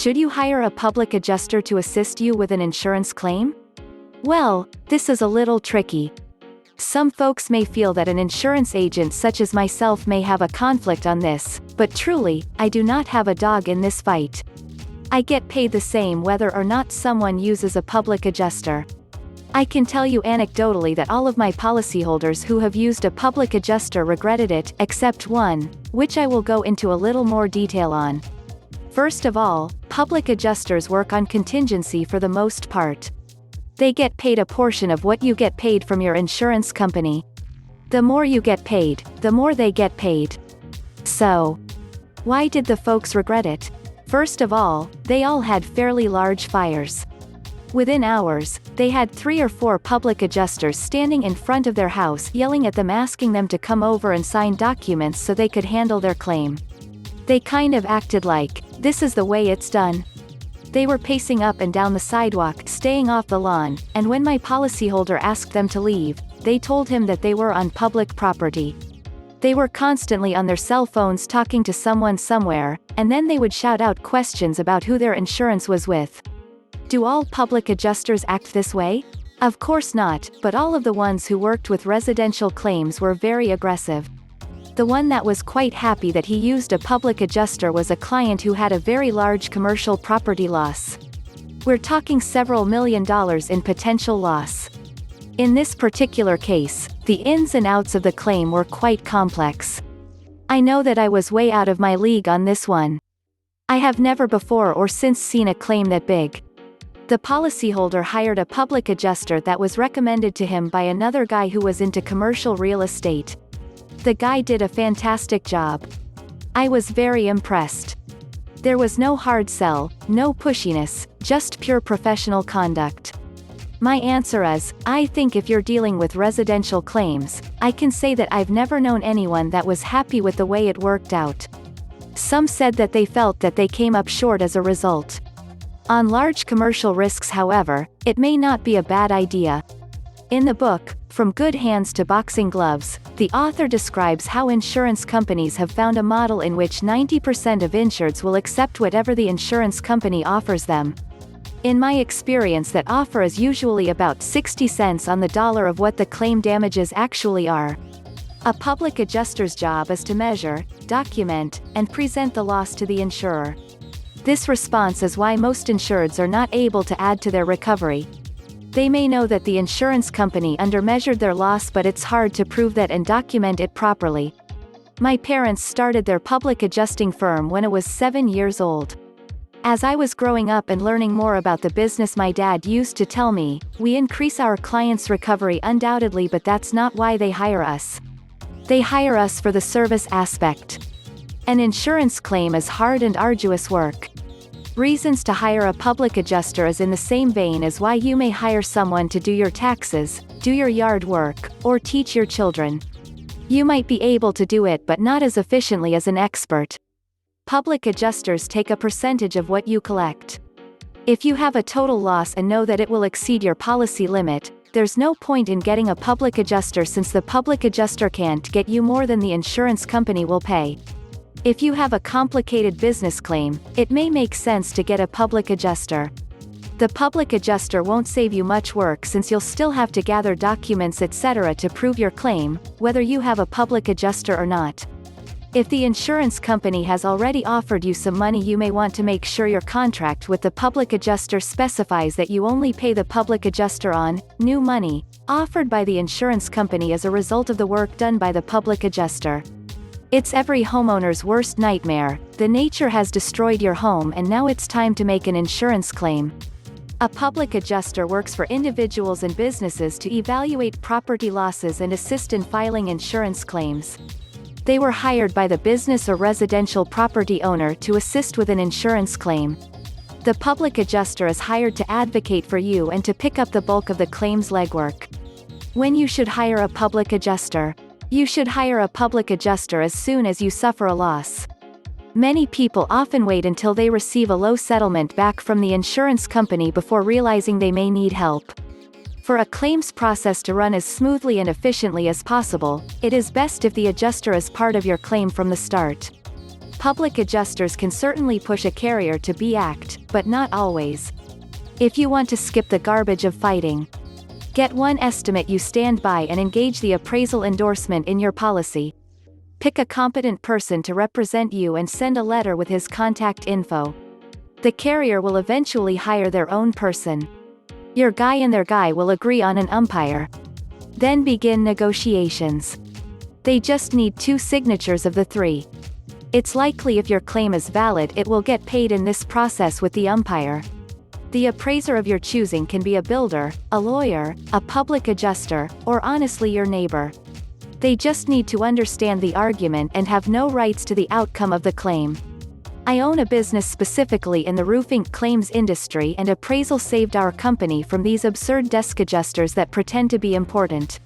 Should you hire a public adjuster to assist you with an insurance claim? Well, this is a little tricky. Some folks may feel that an insurance agent such as myself may have a conflict on this, but truly, I do not have a dog in this fight. I get paid the same whether or not someone uses a public adjuster. I can tell you anecdotally that all of my policyholders who have used a public adjuster regretted it, except one, which I will go into a little more detail on. First of all, public adjusters work on contingency for the most part. They get paid a portion of what you get paid from your insurance company. The more you get paid, the more they get paid. So, why did the folks regret it? First of all, they all had fairly large fires. Within hours, they had 3 or 4 public adjusters standing in front of their house yelling at them, asking them to come over and sign documents so they could handle their claim. They kind of acted like, this is the way it's done. They were pacing up and down the sidewalk, staying off the lawn, and when my policyholder asked them to leave, they told him that they were on public property. They were constantly on their cell phones talking to someone somewhere, and then they would shout out questions about who their insurance was with. Do all public adjusters act this way? Of course not, but all of the ones who worked with residential claims were very aggressive. The one that was quite happy that he used a public adjuster was a client who had a very large commercial property loss. We're talking several $1 million in potential loss. In this particular case, the ins and outs of the claim were quite complex. I know that I was way out of my league on this one. I have never before or since seen a claim that big. The policyholder hired a public adjuster that was recommended to him by another guy who was into commercial real estate. The guy did a fantastic job. I was very impressed. There was no hard sell, no pushiness, just pure professional conduct. My answer is, I think if you're dealing with residential claims, I can say that I've never known anyone that was happy with the way it worked out. Some said that they felt that they came up short as a result. On large commercial risks, however, it may not be a bad idea. In the book, From Good Hands to Boxing Gloves, the author describes how insurance companies have found a model in which 90% of insureds will accept whatever the insurance company offers them. In my experience, that offer is usually about 60 cents on the dollar of what the claim damages actually are. A public adjuster's job is to measure, document, and present the loss to the insurer. This response is why most insureds are not able to add to their recovery. They may know that the insurance company undermeasured their loss, but it's hard to prove that and document it properly. My parents started their public adjusting firm when I was 7 years old. As I was growing up and learning more about the business, my dad used to tell me, we increase our clients' recovery undoubtedly, but that's not why they hire us. They hire us for the service aspect. An insurance claim is hard and arduous work. Reasons to hire a public adjuster is in the same vein as why you may hire someone to do your taxes, do your yard work, or teach your children. You might be able to do it, but not as efficiently as an expert. Public adjusters take a percentage of what you collect. If you have a total loss and know that it will exceed your policy limit, there's no point in getting a public adjuster, since the public adjuster can't get you more than the insurance company will pay. If you have a complicated business claim, it may make sense to get a public adjuster. The public adjuster won't save you much work, since you'll still have to gather documents etc. to prove your claim, whether you have a public adjuster or not. If the insurance company has already offered you some money, you may want to make sure your contract with the public adjuster specifies that you only pay the public adjuster on new money offered by the insurance company as a result of the work done by the public adjuster. It's every homeowner's worst nightmare. The nature has destroyed your home and now it's time to make an insurance claim. A public adjuster works for individuals and businesses to evaluate property losses and assist in filing insurance claims. They were hired by the business or residential property owner to assist with an insurance claim. The public adjuster is hired to advocate for you and to pick up the bulk of the claim's legwork. When you should hire a public adjuster. You should hire a public adjuster as soon as you suffer a loss. Many people often wait until they receive a low settlement back from the insurance company before realizing they may need help. For a claims process to run as smoothly and efficiently as possible, it is best if the adjuster is part of your claim from the start. Public adjusters can certainly push a carrier to act, but not always. If you want to skip the garbage of fighting, get one estimate you stand by and engage the appraisal endorsement in your policy. Pick a competent person to represent you and send a letter with his contact info. The carrier will eventually hire their own person. Your guy and their guy will agree on an umpire. Then begin negotiations. They just need 2 signatures of the 3. It's likely if your claim is valid it will get paid in this process with the umpire. The appraiser of your choosing can be a builder, a lawyer, a public adjuster, or honestly your neighbor. They just need to understand the argument and have no rights to the outcome of the claim. I own a business specifically in the roofing claims industry, and appraisal saved our company from these absurd desk adjusters that pretend to be important.